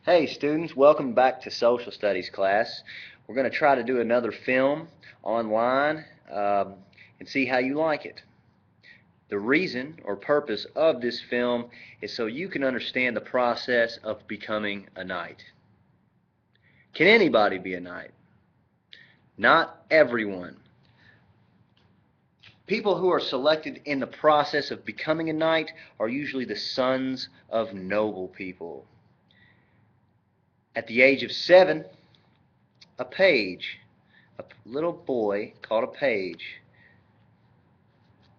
Hey students, welcome back to Social Studies class. We're going to try to do another film online and see how you like it. The reason or purpose of this film is so you can understand the process of becoming a knight. Can anybody be a knight? Not everyone. People who are selected in the process of becoming a knight are usually the sons of noble people. At the age of 7, a page, a little boy called a page,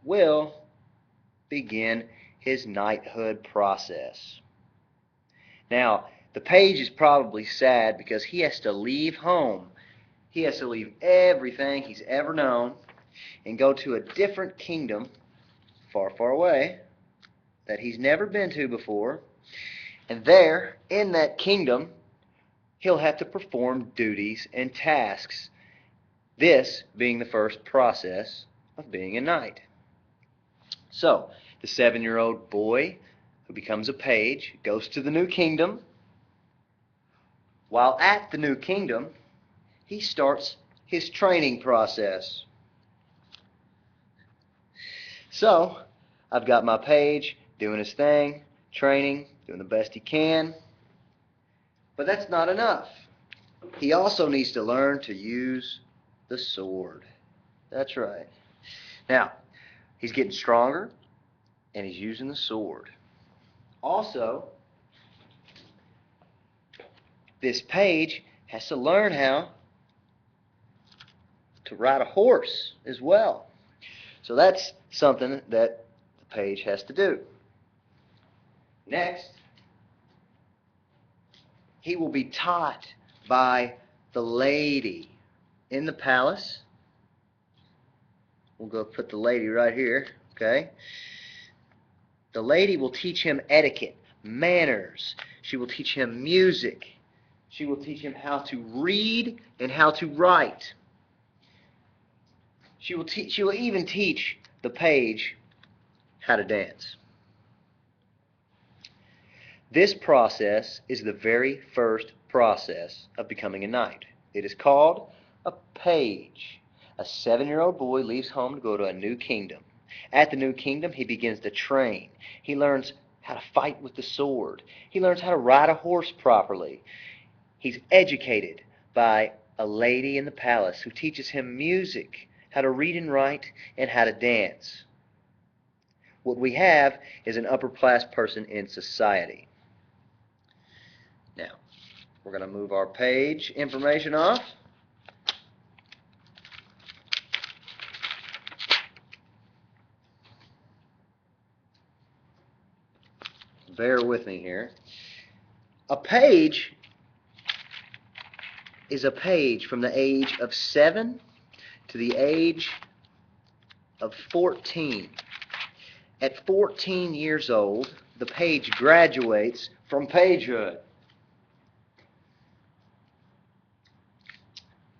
will begin his knighthood process. Now, the page is probably sad because he has to leave home. He has to leave everything he's ever known and go to a different kingdom far, far away that he's never been to before. And there, in that kingdom, he'll have to perform duties and tasks. This being the first process of being a knight. So, the 7-year-old boy who becomes a page goes to the new kingdom. While at the new kingdom, he starts his training process. So, I've got my page doing his thing, training, doing the best he can. But that's not enough. He also needs to learn to use the sword. That's right. Now, he's getting stronger, and he's using the sword. Also, this page has to learn how to ride a horse as well. So that's something that the page has to do. Next, he will be taught by the lady in the palace. We'll go put the lady right here, okay? The lady will teach him etiquette, manners. She will teach him music. She will teach him how to read and how to write. She will even teach the page how to dance. This process is the very first process of becoming a knight. It is called a page. A 7-year-old boy leaves home to go to a new kingdom. At the new kingdom, he begins to train. He learns how to fight with the sword. He learns how to ride a horse properly. He's educated by a lady in the palace who teaches him music, how to read and write, and how to dance. What we have is an upper-class person in society. Now, we're going to move our page information off. Bear with me here. A page is a page from the age of 7 to the age of 14. At 14 years old, the page graduates from pagehood.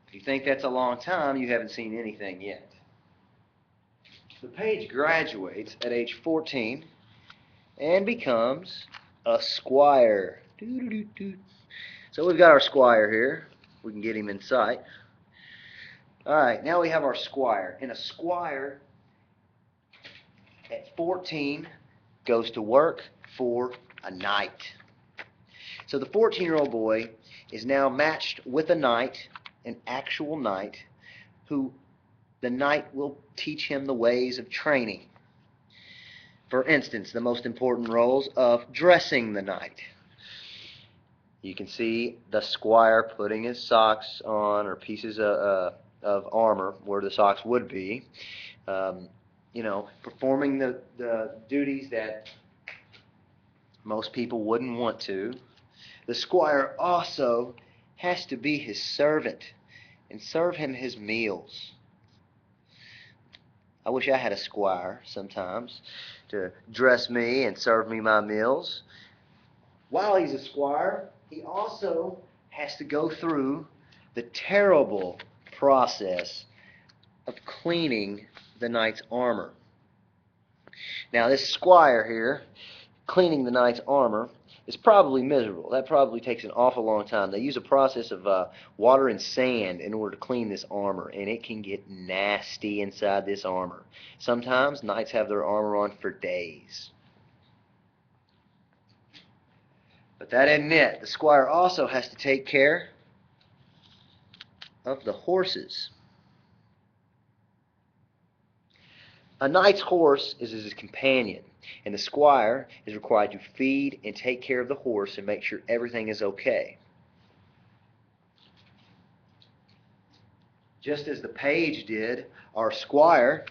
If you think that's a long time, you haven't seen anything yet. The page graduates at age 14 and becomes a squire. So we've got our squire here. We can get him in sight. Alright, now we have our squire. And a squire at 14 goes to work for a knight. So the 14-year-old boy is now matched with a knight, an actual knight, who the knight will teach him the ways of training. For instance, the most important roles of dressing the knight. You can see the squire putting his socks on, or pieces of armor where the socks would be. Performing the duties that most people wouldn't want to. The squire also has to be his servant and serve him his meals. I wish I had a squire sometimes to dress me and serve me my meals. While he's a squire, he also has to go through the terrible process of cleaning the knight's armor. Now this squire here cleaning the knight's armor is probably miserable. That probably takes an awful long time. They use a process of water and sand in order to clean this armor, and it can get nasty inside this armor. Sometimes knights have their armor on for days. But that isn't it. The squire also has to take care of the horses. A knight's horse is his companion, and the squire is required to feed and take care of the horse and make sure everything is okay. Just as the page did, our squire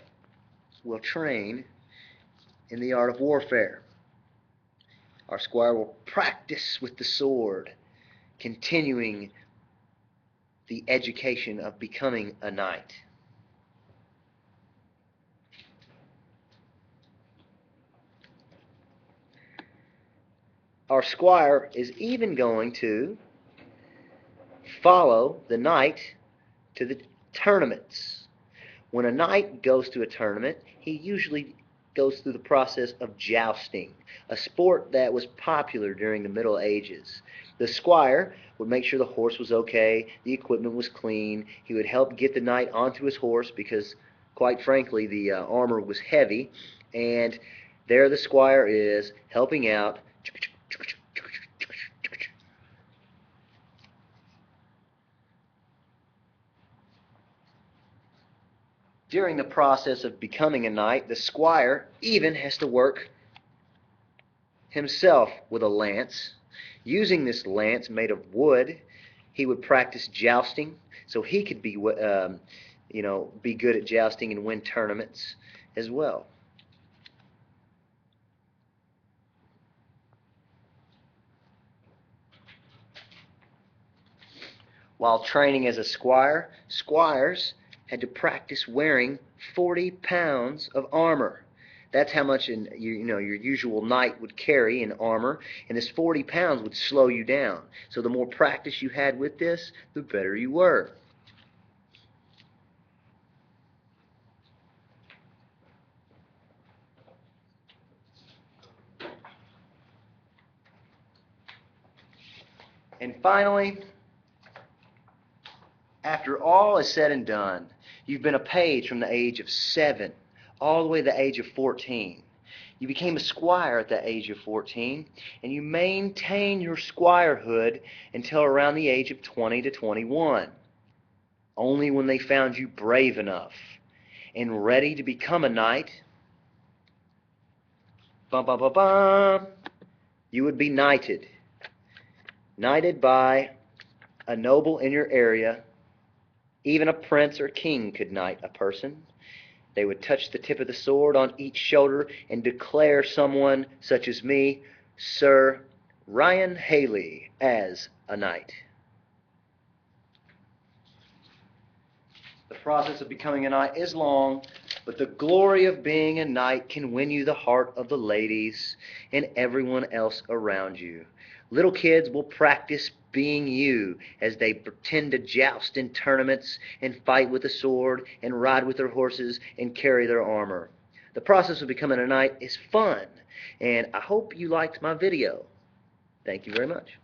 will train in the art of warfare. Our squire will practice with the sword, continuing the education of becoming a knight. Our squire is even going to follow the knight to the tournaments. When a knight goes to a tournament, he usually goes through the process of jousting, a sport that was popular during the Middle Ages. The squire would make sure the horse was okay, the equipment was clean. He would help get the knight onto his horse because, quite frankly, the armor was heavy. And there the squire is helping out. During the process of becoming a knight, the squire even has to work himself with a lance. Using this lance made of wood, he would practice jousting so he could be good at jousting and win tournaments as well. While training as a squire, squires had to practice wearing 40 pounds of armor. That's how much your usual knight would carry in armor, and this 40 pounds would slow you down. So the more practice you had with this, the better you were. And finally, after all is said and done, you've been a page from the age of 7 all the way to the age of 14. You became a squire at the age of 14, and you maintained your squirehood until around the age of 20 to 21. Only when they found you brave enough and ready to become a knight, you would be knighted. Knighted by a noble in your area. Even a prince or king could knight a person. They would touch the tip of the sword on each shoulder and declare someone, such as me, Sir Ryan Haley, as a knight. The process of becoming a knight is long, but the glory of being a knight can win you the heart of the ladies and everyone else around you. Little kids will practice being you as they pretend to joust in tournaments and fight with a sword and ride with their horses and carry their armor. The process of becoming a knight is fun, and I hope you liked my video. Thank you very much.